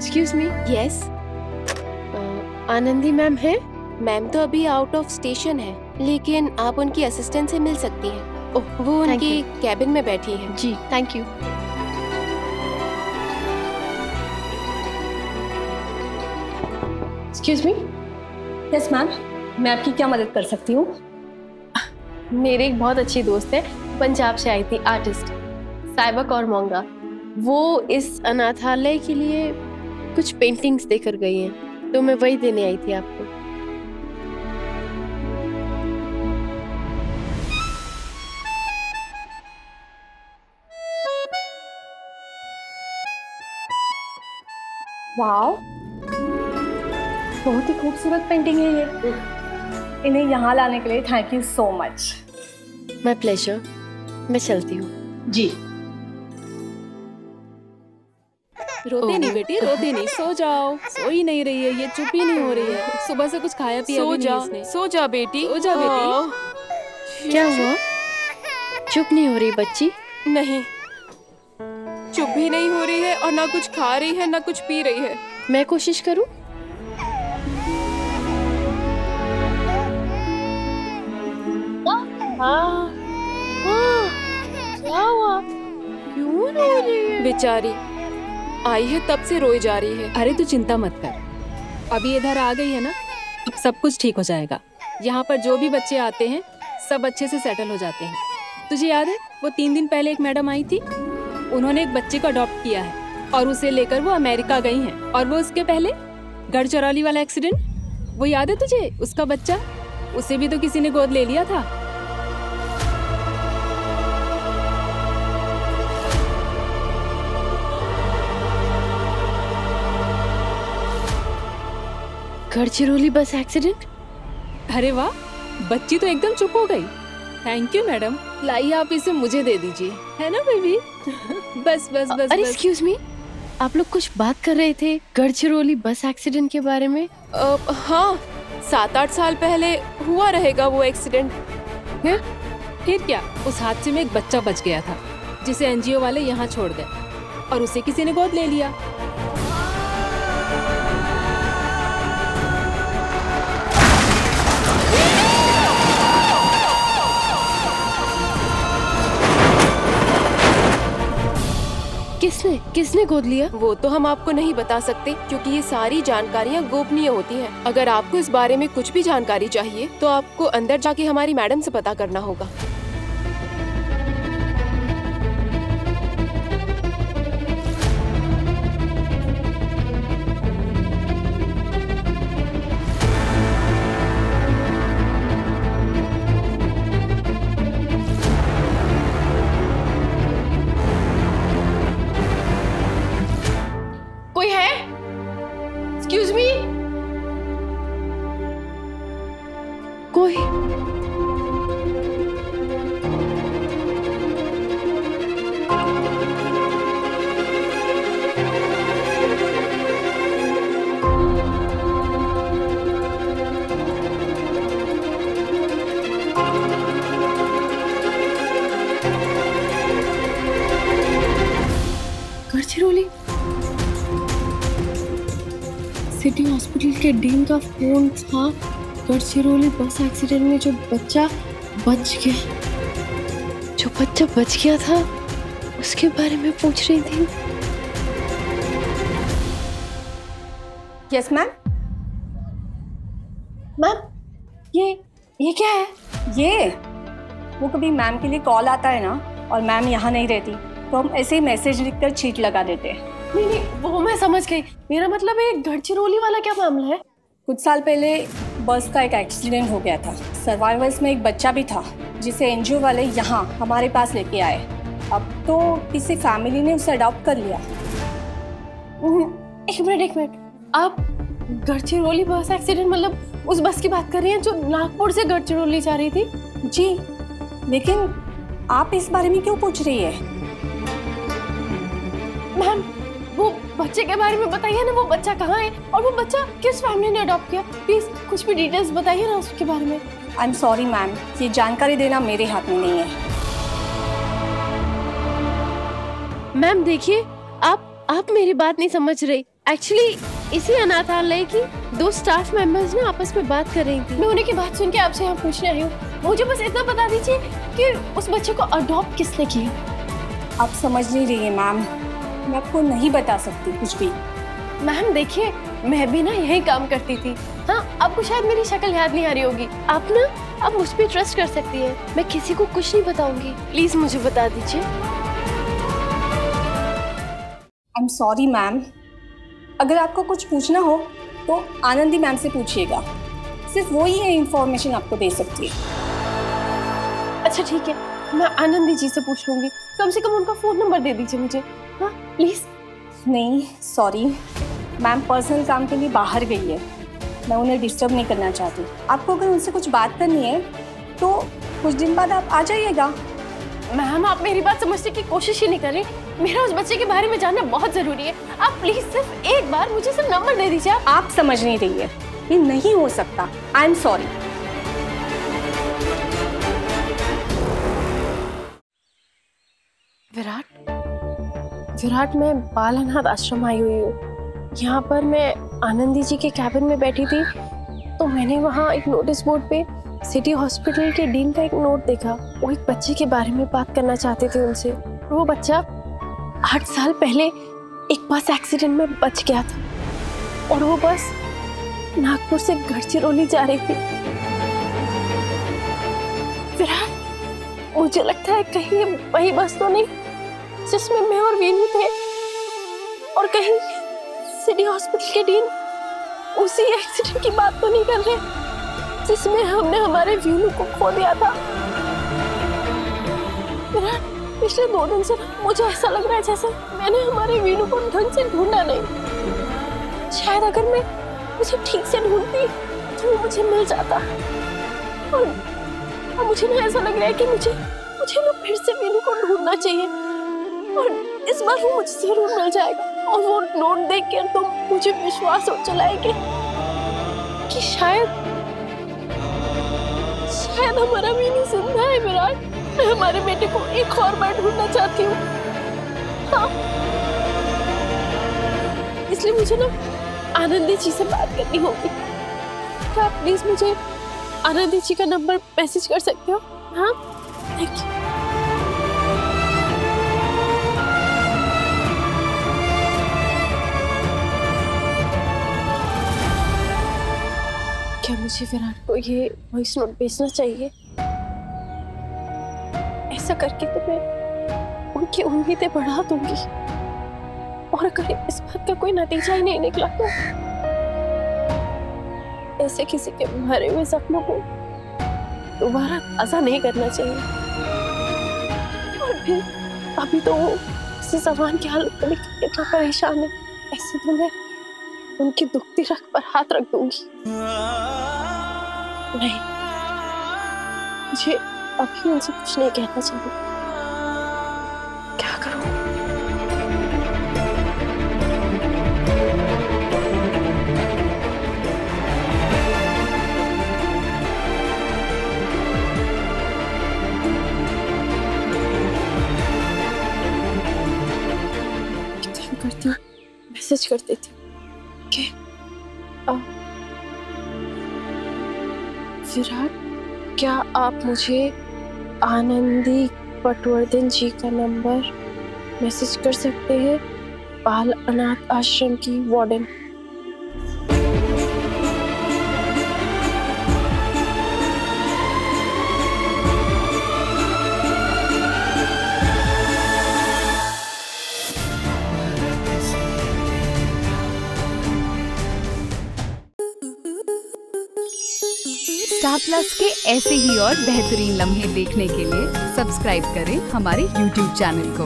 Excuse me. Yes Anandi ma'am है? Ma'am तो अभी आउट ऑफ स्टेशन है, लेकिन आप उनकी असिस्टेंट से मिल सकती हैं। ओह, वो thank उनकी you. कैबिन में बैठी हैं। जी thank you. Excuse me. Yes ma'am, मैं आपकी क्या मदद कर सकती हूँ? मेरी एक बहुत अच्छी दोस्त है, पंजाब से आई थी, आर्टिस्ट साइबा कौर मोंगा। वो इस अनाथालय के लिए कुछ पेंटिंग्स देकर गई हैं, तो मैं वही देने आई थी आपको। वाओ, बहुत ही खूबसूरत पेंटिंग है ये। इन्हें यहाँ लाने के लिए thank you so much. My pleasure. मैं चलती हूँ। जी। रोते नहीं बेटी, रोते नहीं, सो जाओ। सो ही नहीं रही है ये, चुप ही नहीं हो रही है। सुबह से कुछ खाया पिया भी नहीं इसने। सो जा बेटी, सो जा बेटी। क्या हुआ? चुप नहीं हो रही बच्ची? नहीं, चुप भी नहीं हो रही है और ना कुछ खा रही है ना कुछ पी रही है। मैं कोशिश करूँ? क्या हुआ? क्यों रो रही है? बेचारी आई है तब से रोई जा रही है। अरे तू चिंता मत कर, अभी इधर आ गई है ना, अब सब कुछ ठीक हो जाएगा। यहाँ पर जो भी बच्चे आते हैं सब अच्छे से सेटल हो जाते हैं। तुझे याद है वो 3 दिन पहले एक मैडम आई थी, उन्होंने एक बच्चे को अडॉप्ट किया है और उसे लेकर वो अमेरिका गई हैं। और वो उसके पहले गढ़चिरौली वाला एक्सीडेंट, वो याद है तुझे? उसका बच्चा, उसे भी तो किसी ने गोद ले लिया था। गढ़चिरौली बस एक्सीडेंट? अरे वाह, बच्ची तो एकदम चुप हो गई। थैंक यू मैडम, लाइए आप इसे मुझे दे दीजिए, है ना बेबी? बस बस बस। अरे एक्सक्यूज मी, आप लोग कुछ बात कर रहे थे गढ़चिरौली बस एक्सीडेंट के बारे में? हाँ, 7-8 साल पहले हुआ रहेगा वो एक्सीडेंट। फिर क्या, उस हादसे में एक बच्चा बच गया था जिसे एनजीओ वाले यहाँ छोड़ गए और उसे किसी ने गोद ले लिया। किसने गोद लिया? वो तो हम आपको नहीं बता सकते, क्योंकि ये सारी जानकारियाँ गोपनीय होती हैं। अगर आपको इस बारे में कुछ भी जानकारी चाहिए तो आपको अंदर जाके हमारी मैडम से पता करना होगा। कोई है? एक्सक्यूज मी, कोई? गढ़चिरौली सिटी हॉस्पिटल के डीन का फोन था। गढ़चिरौली बस एक्सीडेंट में जो बच्चा बच गया था, उसके बारे में पूछ रही थी। Yes ma'am. मैम, ये क्या है? ये वो कभी मैम के लिए कॉल आता है ना और मैम यहाँ नहीं रहती तो हम ऐसे ही मैसेज लिखकर चीट लगा देते हैं। नहीं, वो मैं समझ गई। मेरा मतलब है गढ़चिरौली वाला क्या मामला है? कुछ साल पहले बस का एक एक्सीडेंट हो गया था। सर्वाइवल्स में एक बच्चा भी था जिसे एनजीओ वाले यहाँ हमारे पास लेके आए। अब तो किसी फैमिली ने उसे अडॉप्ट कर लिया। एक मिनट, आप गढ़चिरौली बस एक्सीडेंट मतलब उस बस की बात कर रही हैं जो नागपुर से गढ़चिरौली जा रही थी? जी, लेकिन आप इस बारे में क्यों पूछ रही है? मैम, वो बच्चे के बारे में बताइए ना। वो बच्चा कहाँ है और वो बच्चा किस फैमिली ने अडॉप्ट किया? प्लीज कुछ भी डिटेल्स बताइए ना उसके बारे में। आई एम सॉरी मैम, ये जानकारी देना मेरे हाथ में नहीं है। मैम देखिए, आप मेरी बात नहीं समझ रही। एक्चुअली इसी अनाथालय की 2 स्टाफ मेंबर्स ना आपस में बात कर रही थी। मैं उन्हीं की बात सुन के आपसे यहाँ पूछने आई हूँ। मुझे बस इतना बता दीजिए कि उस बच्चे को अडॉप्ट किसने किया। आप समझ नहीं रही है मैम, मैं आपको नहीं बता सकती कुछ भी। मैम देखिए, मैं भी ना यही काम करती थी। हाँ, आपको शायद मेरी शक्ल याद नहीं आ रही होगी। आप मुझ पे ट्रस्ट कर सकती है। मैं किसी को कुछ नहीं बताऊंगी। प्लीज मुझे बता दीजिए। आई एम सॉरी मैम, अगर आपको कुछ पूछना हो तो आनंदी मैम से पूछिएगा। सिर्फ वो ही ये इंफॉर्मेशन आपको दे सकती है। अच्छा ठीक है, मैं आनंदी जी से पूछ लूंगी। कम से कम उनका फोन नंबर दे दीजिए मुझे। हाँ प्लीज। नहीं सॉरी मैम, पर्सनल काम के लिए बाहर गई है, मैं उन्हें डिस्टर्ब नहीं करना चाहती। आपको अगर उनसे कुछ बात करनी है तो कुछ दिन बाद आप आ जाइएगा। मैम आप मेरी बात समझने की कोशिश ही नहीं कर रही। मेरा उस बच्चे के बारे में जानना बहुत जरूरी है। आप प्लीज सिर्फ एक बार मुझे सिर्फ नंबर दे दीजिए। आप समझ नहीं रही है, ये नहीं हो सकता। I am sorry. विराट, मैं बाल अनाथ आश्रम आई हुई हूँ। यहाँ पर मैं आनंदी जी के कैबिन में बैठी थी तो मैंने वहाँ एक नोटिस बोर्ड पे सिटी हॉस्पिटल के डीन का एक नोट देखा। वो एक बच्चे के बारे में बात करना चाहते थे उनसे। वो बच्चा 8 साल पहले एक बस एक्सीडेंट में बच गया था और वो बस नागपुर से गढ़चिरौली जा रही थी। विराट, मुझे लगता है कहीं ये वही बस तो नहीं जिसमें मैं और वीनू थे, और कहीं सिटी हॉस्पिटल के डीन उसी एक्सीडेंट की बात तो नहीं कर रहे जिसमें हमने हमारे वीनू को खो दिया था। विराट, पिछले 2 दिन से मुझे ऐसा लग रहा है जैसे मैंने हमारे वीनू को ढंग से ढूंढा नहीं। शायद अगर मैं मुझे ठीक से ढूंढती तो वो मुझे मिल जाता। और मुझे ना ऐसा लग रहा है कि मुझे ना फिर से वीनू को ढूंढना चाहिए और इस बार वो मुझे जरूर मिल जाएगा। और वो नोट देख कर तो मुझे विश्वास हो चला है कि शायद हमारा वीनू जिंदा है। विराट, मैं हमारे बेटे को एक और बार ढूंढना चाहती हूँ। हाँ, इसलिए मुझे ना आनंदी जी से बात करनी होगी। क्या आप प्लीज मुझे आनंदी जी का नंबर मैसेज कर सकते हो? हाँ, थैंक यू। क्या मुझे विराट को ये वॉइस नोट भेजना चाहिए? ऐसा करके तो मैं उनकी उम्मीदें बढ़ा दूंगी, और अगर इस बात का कोई नतीजा ही नहीं निकला तो ऐसे किसी के भरे हुए जख्मों को दोबारा ताज़ा नहीं करना चाहिए। और फिर अभी तो वो इसी ज़बान की हालत में कितना परेशान है, ऐसे तो मैं उनकी दुखती रग पर हाथ रख दूंगी। नहीं, मुझे अभी उनसे कुछ नहीं कहना चाहिए। क्या करूं? करती हूँ, मैसेज कर देती हूँ। विराट, क्या आप मुझे आनंदी पटवर्धन जी का नंबर मैसेज कर सकते हैं? बाल अनाथ आश्रम की वार्डन। स्टार प्लस के ऐसे ही और बेहतरीन लम्हे देखने के लिए सब्सक्राइब करें हमारे YouTube चैनल को।